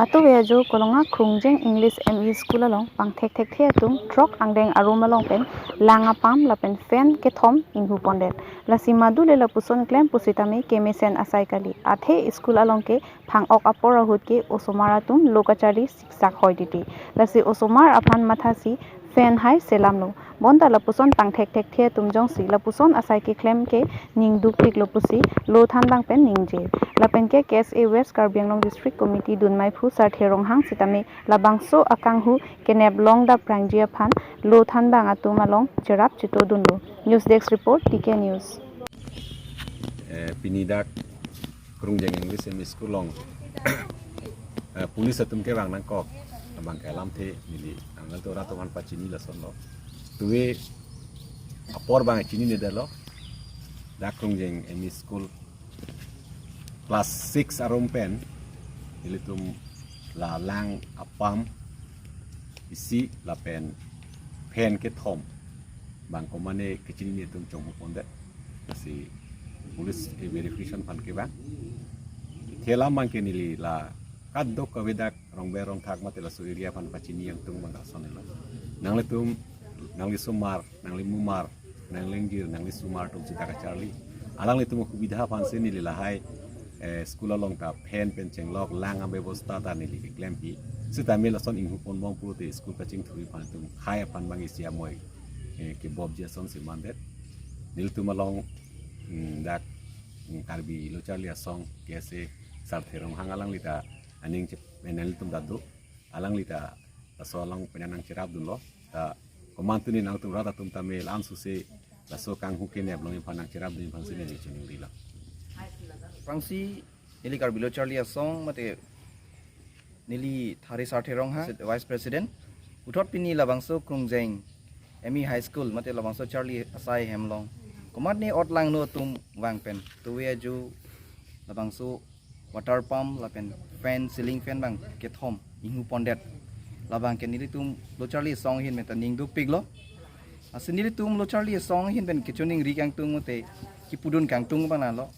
Atu wejo kolonga krungjeng English ME School along pang thek thek the atum trok angdeng arum along pen langa pam lapen fen ke thom inghu pondet lasi madu le lapuson klem pusitame kemesen asai kali athe school along ke phang ok apora hut ke osomara tum lokachari siksak hoiditi lasi osomar aphan mathasi fen hai selamlo bonda lapuson pang thek thek the tum jongsi lapuson asai ke klem ke ning dupik lopusi lo thandang pen ningje lapen ke KSA West Karbi Anglong District Committee dunmai phu sartherong hang sitame labangso akanghu kenep long da prangjia phan lo thandang atumalong jerap chito dunlo News Desk Report TK News Pinidak krungjeng English ME School long pulis atum ke wang nangkok bang kalam the nili angal to ratu man pachini la sonlo tuwe apor bang chini ne dalo dak krungjeng ME School Class 6 arum pen ilitum la lang apam isi la pen ke thom bang komane kecini tum chong pondet si police verification pan ke bang thela mang ke nili la kaddo kawedak rong berong thak matela su area pan pachini yang tung bang sonelo nangli tum nangli sumar nangli mumar nangli ngir nangli sumar tum cita charlie alang litum kubidha pan se nili la hai school along ta pen cheng lok lang am bebosta ta nili ke klempi sita mela son inghu pon mong pute school coaching thui pan tum khai pan bang isia moi ke bob jason si mandet nil tum along dak karbi lo charlie song kese sartherong hangalang lita aning che penel tum dadu alang lita so alang penanang cerap dun lo ta komantuni nang tum rata tum tamel ansu se la so kang hukene ablong panang cerap dun pan sini ni chini rila Prangsi nili karbilo Charlie Asong mate nili thari sartherong ha Vice President uthot pini labangso krungjeng ME High School mate labangso Charlie Asai Hemlong komat ni otlang no tum wang pen tuwe ju labangso water pump lapen fan ceiling fan bang kethom ingu pondet labang ke nili tum lo Charlie Asong hin meta ning du piglo asin nili tum lo Charlie Asong hin ben kichoning ri kang tung mate kipudun kang tung bana lo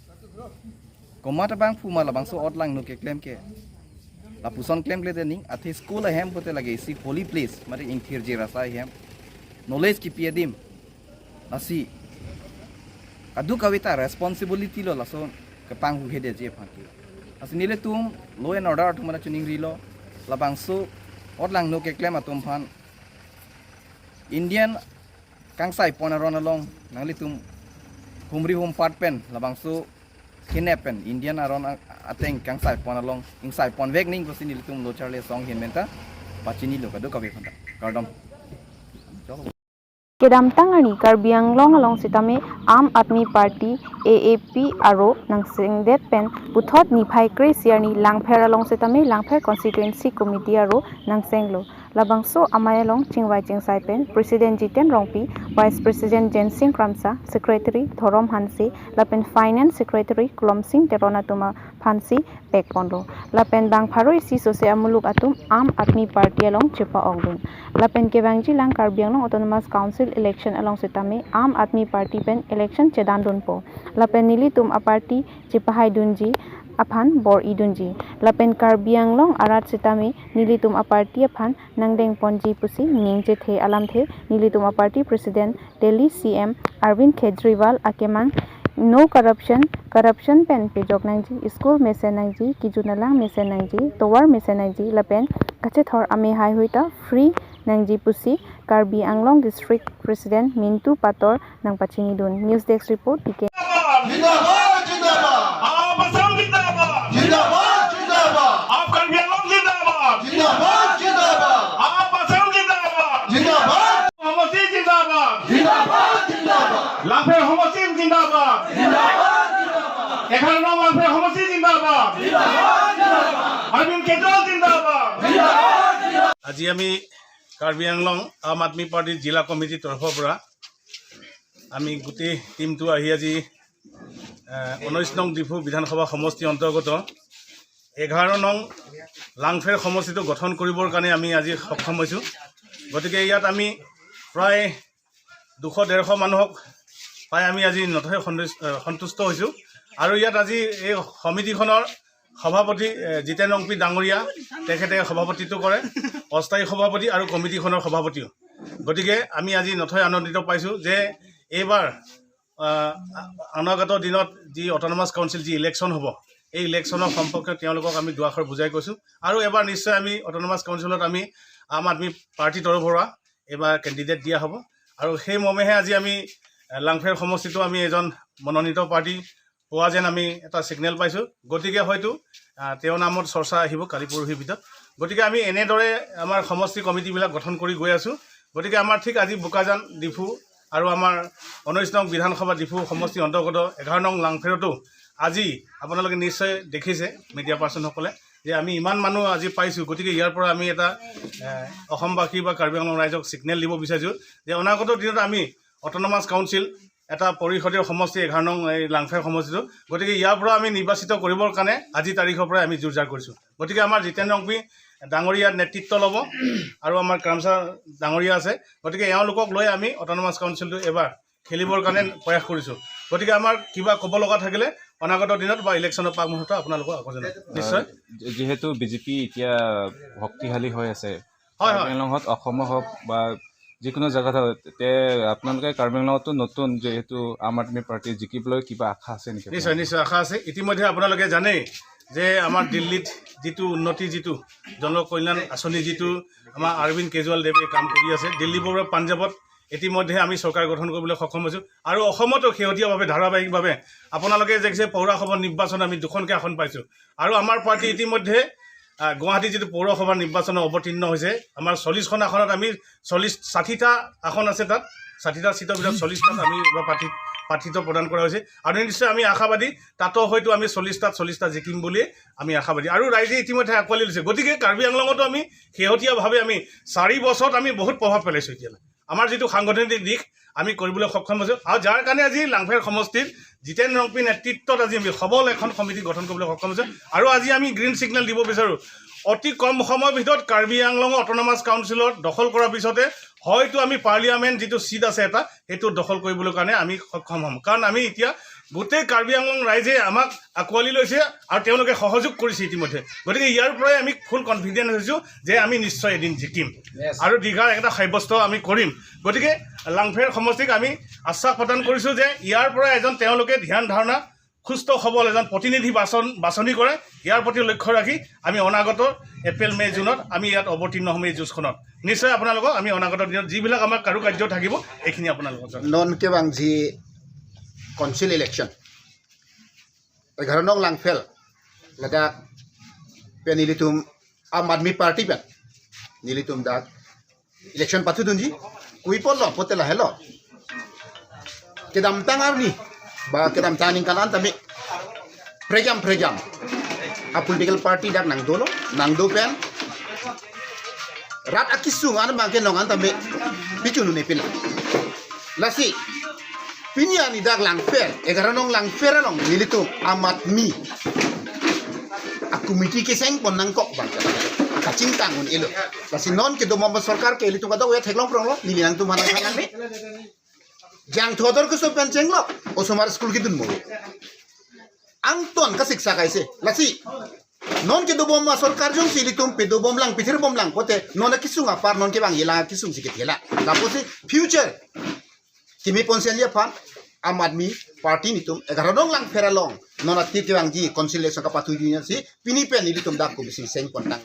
Komata bang fuma la bang so outlang no ke claim ke la puson claim le dening athi school hem pote lage si holy place mare in thir je rasa hem knowledge ki piedim asi adu kawita responsibility lo laso ke pang hu hede je phaki asi nile tum law and order tum mana chuning rilo la bang so outlang no ke claim atum phan Indian kangsai ponaron along nangli tum humri hum part pen la bang so kidnappen Indian aron ateng kang sai pon along ing sai pon vek ning posini litum lo Charlie song hin menta pachini lo kadu kabe khanda kardom Kedam tangani Karbi Anglong along sitame Aam Admi Party AAP aro nang singdet pen puthot ni phai kre siarni langpher along sitame langpher constituency committee aro nang senglo labangso amayalong chingwai chingsai pen president Jiten Rongpi vice president Jensing Kramsa secretary Thorom Hansi lapen finance secretary Klom Singh Teronatuma Phansi pekpondo lapen bang pharo isi sosia muluk atum Aam Admi Party along chepa ongdun lapen kebangji lang Karbi Anglong autonomous council election along sitame Aam Admi Party pen election chedan dunpo lapen nili tum a party chepahai dunji aphan bor idunji lapen Karbi Anglong arat sitame nili tum a party aphan nangdeng ponji pusi ningje the alam the nili tum a party president Delhi CM Arvind Kejriwal akemang no corruption pen pejok nangji school mesen nangji kijunalang mesen nangji towar mesen nangji lapen kache thor ame hai hoita free nangji pusi Karbi Anglong district president Mintu Pator nang pachini dun News Desk Report TK जिंदाबाद जिंदाबाद आप असम जिंदाबाद जिंदाबाद जिंदाबाद आप करबी आंगलोंग जिंदाबाद जिंदाबाद जिंदाबाद आप असम जिंदाबाद जिंदाबाद हमसी जिंदाबाद जिंदाबाद जिंदाबाद लाफे हमसी जिंदाबाद जिंदाबाद जिंदाबाद 11 नंबर लाफे हमसी जिंदाबाद जिंदाबाद जिंदाबाद अरविंद केजरीवाल जिंदाबाद जिंदाबाद जिंदाबाद আজি আমি কাৰ্বি আংলং আম আদমি পাৰ্টিৰ জিলা কমিটিৰ তৰফৰ পৰা আমি গোটেই টিমটো আহি আজি 19 নং ডিফু বিধানসভা সমষ্টি অন্তৰ্গত 11 নং লাংফেৰ সমষ্টিটো গঠন কৰিবৰ কাৰণে আমি আজি সক্ষম হৈছোঁ গতিকে ইয়াত আমি প্ৰায় 200-150 মানুহক পাই আমি আজি নথৈ সন্তুষ্ট হৈছোঁ আৰু ইয়াত আজি এই সমিতিখনৰ সভাপতি জিতেন অংপি ডাঙৰীয়া তেখেতে সভাপতিত্ব কৰে, অস্থায়ী সভাপতি আৰু কমিটিখনৰ সভাপতিও। গতিকে আমি আজি নথৈ আনন্দিত পাইছোঁ যে এইবাৰ অনাগত দিনত যি অট'নমাছ কাউন্সিল যি ইলেকশ্যন হ'ব, এই ইলেকশ্যনৰ সম্পৰ্কে তেওঁলোকক আমি দুআষাৰ বুজাই কৈছোঁ। আৰু এবাৰ নিশ্চয় আমি অট'নমাছ কাউন্সিলত আমি আম আদমি পাৰ্টিৰ তৰফৰ পৰা এইবাৰ কেণ্ডিডেট দিয়া হ'ব। আৰু সেই মৰ্মেহে আজি আমি লাংফেৰ সমষ্টিটো আমি এজন মনোনীত প্ৰাৰ্থী পোৱা যেন আমি এটা ছিগনেল পাইছোঁ। গতিকে হয়তো তেওঁৰ নামত চৰ্চা আহিব কালি পৰহিৰ ভিতৰত। গতিকে আমি এনেদৰে আমাৰ সমষ্টি কমিটিবিলাক গঠন কৰি গৈ আছোঁ। গতিকে আমাৰ ঠিক আজি বোকাজান ডিফু আৰু আমাৰ 19 নং বিধানসভা ডিফু সমষ্টিৰ অন্তৰ্গত 11 নং লাংফেৰতো আজি আপোনালোকে নিশ্চয় দেখিছে মিডিয়া পাৰ্চনসকলে যে আমি ইমান মানুহ আজি পাইছোঁ। গতিকে ইয়াৰ পৰা আমি এটা অসমবাসী বা কাৰ্বি আংলং ৰাইজক ছিগনেল দিব বিচাৰিছোঁ যে অনাগত দিনত আমি অট'নমাছ কাউন্সিল এটা পৰিষদীয় সমষ্টি 11 নং এই লাংফেৰ সমষ্টিটো। গতিকে ইয়াৰ পৰা আমি নিৰ্বাচিত কৰিবৰ কাৰণে আজি তাৰিখৰ পৰাই আমি জোৰ জাৰ কৰিছোঁ। গতিকে আমাৰ জিতেন অংপি ডাঙৰীয়াৰ নেতৃত্ব ল'ব আৰু আমাৰ ক্ৰামছা ডাঙৰীয়া আছে। গতিকে এওঁলোকক লৈ আমি অট'নমাছ কাউন্সিলটো এবাৰ খেলিবৰ কাৰণে প্ৰয়াস কৰিছোঁ। গতিকে আমাৰ কিবা ক'ব লগা থাকিলে অনাগত দিনত বা ইলেকশ্যনৰ পাক মুহূৰ্তত আপোনালোকক আকৌ জনাম নিশ্চয়। যিহেতু বিজেপি এতিয়া শক্তিশালী হৈ আছে হয় কাৰ্বি আংলঙত, অসমত হওক বা যিকোনো জেগাত হওক, আপোনালোকে কাৰ্বি আংলঙতো নতুন যিহেতু আম আদমি পাৰ্টি জিকিবলৈ কিবা আশা আছে নেকি? নিশ্চয় নিশ্চয় আশা আছে। ইতিমধ্যে আপোনালোকে জানেই যে আমাৰ দিল্লীত যিটো উন্নতি, যিটো জনকল্যাণ আঁচনি, যিটো আমাৰ অৰবিন্দ কেজৰিৱালদেৱে কাম কৰি আছে, দিল্লীৰ পৰা পাঞ্জাৱত ইতিমধ্যে আমি চৰকাৰ গঠন কৰিবলৈ সক্ষম হৈছোঁ। আৰু অসমতো শেহতীয়াভাৱে ধাৰাবাহিকভাৱে আপোনালোকে দেখিছে পৌৰসভা নিৰ্বাচন আমি 2খনকৈ আসন পাইছোঁ। আৰু আমাৰ পাৰ্টি ইতিমধ্যে গুৱাহাটী যিটো পৌৰসভাৰ নিৰ্বাচনত অৱতীৰ্ণ হৈছে। আমাৰ 40খন আসনত আমি 60টা আসন আছে, তাত 60টা ছিটৰ ভিতৰত 40টাত আমি প্ৰাৰ্থিত্ব প্ৰদান কৰা হৈছে। আৰু নিশ্চয় আমি আশাবাদী তাতো হয়তো আমি 40টা জিকিম বুলি আমি আশাবাদী। আৰু ৰাইজে ইতিমধ্যে আঁকোৱালি লৈছে। গতিকে কাৰ্বি আংলঙতো আমি শেহতীয়াভাৱে আমি 4 বছৰত আমি বহুত প্ৰভাৱ পেলাইছোঁ। এতিয়ালৈ আমাৰ যিটো সাংগঠনিক দিশ আমি কৰিবলৈ সক্ষম হৈছোঁ। আৰু যাৰ কাৰণে আজি লাংফেৰ সমষ্টিত জিতেন অংপি নেতৃত্বত আজি আমি সবল এখন সমিতি গঠন কৰিবলৈ সক্ষম হৈছোঁ। আৰু আজি আমি গ্ৰীণ ছিগনেল দিব বিচাৰোঁ, অতি কম সময়ৰ ভিতৰত কাৰ্বি আংলং অট'নমাছ কাউন্সিলত দখল কৰাৰ পিছতে হয়তো আমি পাৰ্লিয়ামেণ্ট যিটো ছিট আছে এটা, সেইটো দখল কৰিবলৈ কাৰণে আমি সক্ষম হ'ম। কাৰণ আমি এতিয়া গোটেই কাৰ্বি আংলং ৰাইজে আমাক আঁকোৱালি লৈছে আৰু তেওঁলোকে সহযোগ কৰিছে ইতিমধ্যে। গতিকে ইয়াৰ পৰাই আমি ফুল কনফিডেণ্ট হৈছোঁ যে আমি নিশ্চয় এদিন জিকিম আৰু দীঘাৰ এটা সাব্যস্ত আমি কৰিম। গতিকে লাংফেৰ সমষ্টিক আমি আশ্বাস প্ৰদান কৰিছোঁ যে ইয়াৰ পৰা এজন তেওঁলোকে ধ্যান ধাৰণা সুস্থ সবল এজন প্ৰতিনিধি বাছনি কৰে। ইয়াৰ প্ৰতি লক্ষ্য ৰাখি আমি অনাগত এপ্ৰিল, মে', জুনত আমি ইয়াত অৱতীৰ্ণ হ'ম এই যুঁজখনত। নিশ্চয় আপোনালোকক আমি অনাগত দিনত যিবিলাক আমাৰ কাৰুকাৰ্য থাকিব এইখিনি আপোনালোকক নন কেবাং যি কাউন্সিল ইলেকশ্যন 11 নং লাংফেল ladak penilitum am admi party pen nilitum dak election patu dunji kui pollo potela hello kedam tangar ni ba kedam taning kanan tami prejam a political party dak nang do pen rat akisung an bangke nongan tami bicunu ne pila lasi pinya ni dak langfer 11 nong langfer nong nilitum amat mi komiti keseng ponang kok bang kacing tangun elo lasi non ke domam sarkar ke litung kada ya theklong prong lo nilinang tu manang hangan ni jang thodor ke so penceng lo osomar school ki dun mo angton ka siksa kaise lasi non ke domam sarkar jong silitum pe domam lang pithir bom lang pote non kisung apar non ke bang yela kisung sikit yela tapos future kimi ponselia pan am admi party nitum 11 nong lang feralong non aktif ke bang ji conciliation ka patujunya si pini pen nilitum dak ko bising seng kontang